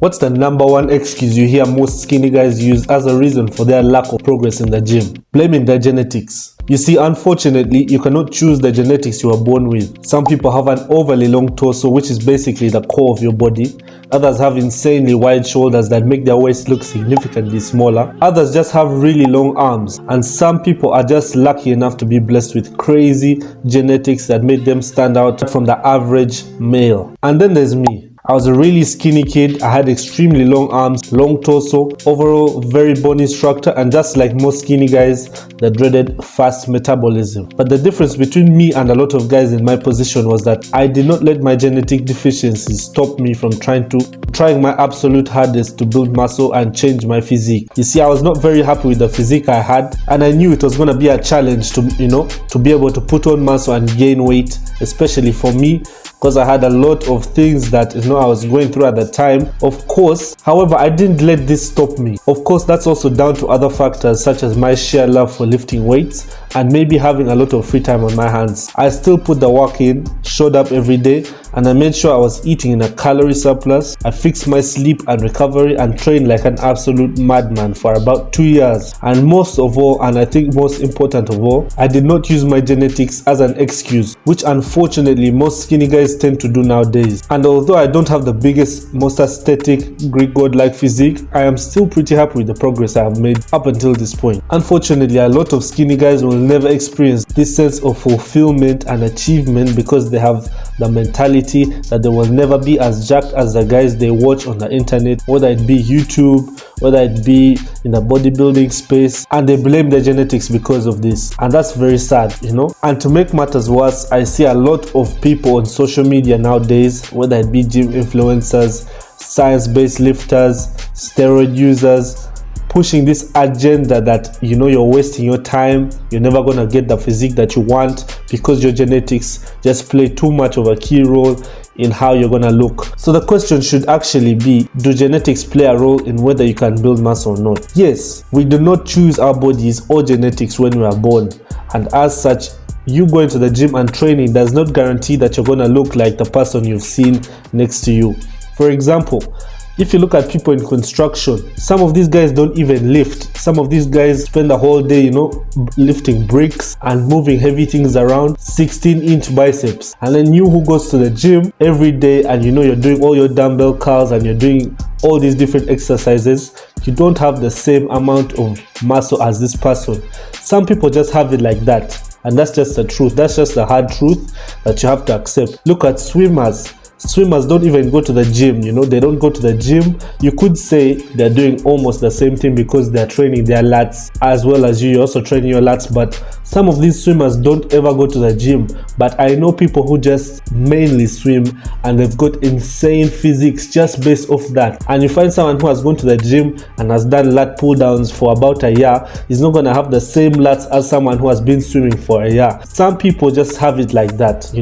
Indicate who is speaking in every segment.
Speaker 1: What's the number one excuse you hear most skinny guys use as a reason for their lack of progress in the gym? Blaming their genetics. You see, unfortunately, you cannot choose the genetics you are born with. Some people have an overly long torso, which is basically the core of your body. Others have insanely wide shoulders that make their waist look significantly smaller. Others just have really long arms. And some people are just lucky enough to be blessed with crazy genetics that make them stand out from the average male. And then there's me. I was a really skinny kid. I had extremely long arms, long torso, overall very bony structure, and just like most skinny guys, the dreaded fast metabolism. But the difference between me and a lot of guys in my position was that I did not let my genetic deficiencies stop me from trying my absolute hardest to build muscle and change my physique. You see, I was not very happy with the physique I had, and I knew it was going to be a challenge to be able to put on muscle and gain weight, especially for me, because I had a lot of things that I was going through at the time. Of course, however, I didn't let this stop me. Of course, that's also down to other factors such as my sheer love for lifting weights and maybe having a lot of free time on my hands. I still put the work in, showed up every day, and I made sure I was eating in a calorie surplus. I fixed my sleep and recovery and trained like an absolute madman for about 2 years. And most of all, and I think most important of all, I did not use my genetics as an excuse, which unfortunately most skinny guys tend to do nowadays. And although I don't have the biggest, most aesthetic, Greek god-like physique, I am still pretty happy with the progress I have made up until this point. Unfortunately, a lot of skinny guys will never experience this sense of fulfillment and achievement because they have the mentality that they will never be as jacked as the guys they watch on the internet, whether it be YouTube, whether it be in the bodybuilding space, and they blame their genetics because of this. And that's very sad, And to make matters worse, I see a lot of people on social media nowadays, whether it be gym influencers, science-based lifters, steroid users, pushing this agenda that you're wasting your time, you're never gonna get the physique that you want because your genetics just play too much of a key role in how you're gonna look. So the question should actually be, do genetics play a role in whether you can build muscle or not? Yes, we do not choose our bodies or genetics when we are born, and as such, you going to the gym and training does not guarantee that you're gonna look like the person you've seen next to you. For example, if you look at people in construction, some of these guys don't even lift. Some of these guys spend the whole day, lifting bricks and moving heavy things around, 16-inch biceps. And then you who goes to the gym every day and you're doing all your dumbbell curls and you're doing all these different exercises, you don't have the same amount of muscle as this person. Some people just have it like that. And that's just the truth. That's just the hard truth that you have to accept. Look at swimmers. Swimmers don't even go to the gym, they don't go to the gym. You could say they're doing almost the same thing because they're training their lats as well as you're also training your lats, but some of these swimmers don't ever go to the gym. But I know people who just mainly swim and they've got insane physiques just based off that. And you find someone who has gone to the gym and has done lat pull downs for about a year is not going to have the same lats as someone who has been swimming for a year. Some people just have it like that,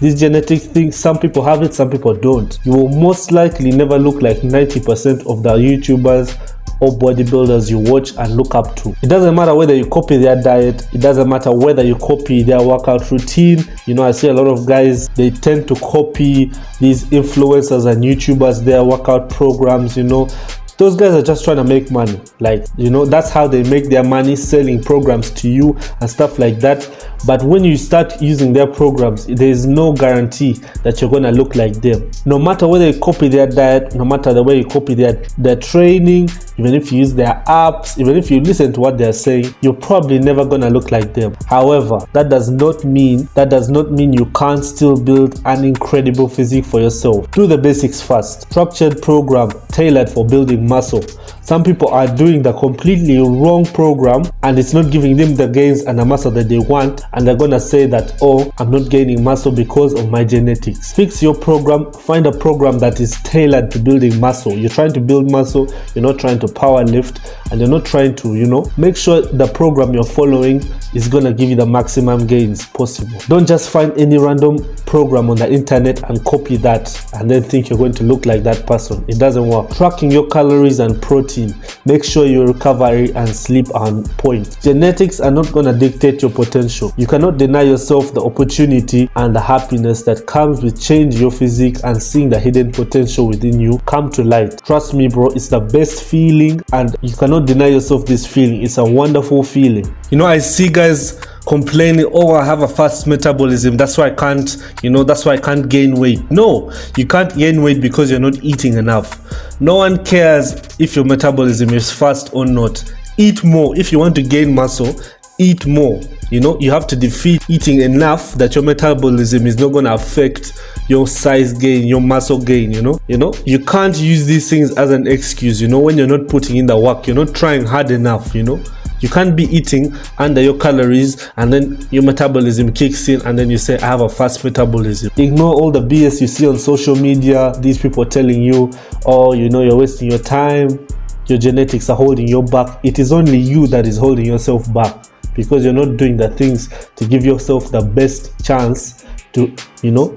Speaker 1: These genetic things, some people have it, some people don't. You will most likely never look like 90% of the YouTubers or bodybuilders you watch and look up to. It doesn't matter whether you copy their diet, it doesn't matter whether you copy their workout routine. I see a lot of guys, they tend to copy these influencers and YouTubers, their workout programs, Those guys are just trying to make money. That's how they make their money, selling programs to you and stuff like that. But when you start using their programs, there is no guarantee that you're going to look like them. No matter whether you copy their diet, no matter the way you copy their training, even if you use their apps, even if you listen to what they're saying, you're probably never going to look like them. However, that does not mean you can't still build an incredible physique for yourself. Do the basics first. Structured program tailored for building muscle. Some people are doing the completely wrong program and it's not giving them the gains and the muscle that they want, and they're gonna say that, oh, I'm not gaining muscle because of my genetics. Fix your program. Find a program that is tailored to building muscle. You're trying to build muscle, you're not trying to power lift, and you're not trying to, make sure the program you're following is gonna give you the maximum gains possible. Don't just find any random program on the internet and copy that and then think you're going to look like that person. It doesn't work. Tracking your calories and protein. Make sure your recovery and sleep are on point. Genetics are not gonna dictate your potential. You cannot deny yourself the opportunity and the happiness that comes with changing your physique and seeing the hidden potential within you come to light. Trust me, bro, it's the best feeling and you cannot deny yourself this feeling. It's a wonderful feeling. I see guys complaining, oh, I have a fast metabolism, that's why I can't gain weight. No, you can't gain weight because you're not eating enough. No one cares if your metabolism is fast or not. Eat more. If you want to gain muscle, eat more. You have to defeat eating enough that your metabolism is not going to affect your size gain, your muscle gain. You can't use these things as an excuse, when you're not putting in the work, you're not trying hard enough. You can't be eating under your calories and then your metabolism kicks in and then you say, I have a fast metabolism. Ignore all the BS you see on social media. These people telling you, oh, you're wasting your time. Your genetics are holding you back. It is only you that is holding yourself back because you're not doing the things to give yourself the best chance to,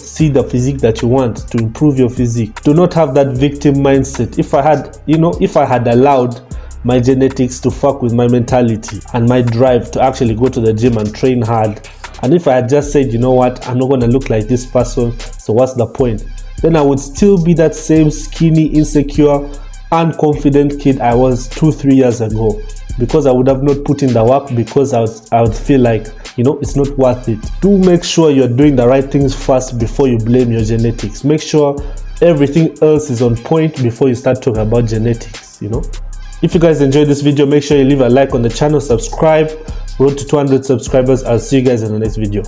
Speaker 1: see the physique that you want, to improve your physique. Do not have that victim mindset. If I had allowed my genetics to fuck with my mentality and my drive to actually go to the gym and train hard, and if I had just said, I'm not gonna look like this person, so what's the point, then I would still be that same skinny, insecure, unconfident kid I was 2-3 years ago, because I would have not put in the work, because I would feel like it's not worth it. Do make sure you're doing the right things first before you blame your genetics. Make sure everything else is on point before you start talking about genetics. If you guys enjoyed this video, make sure you leave a like on the channel, subscribe. Road to 200 subscribers. I'll see you guys in the next video.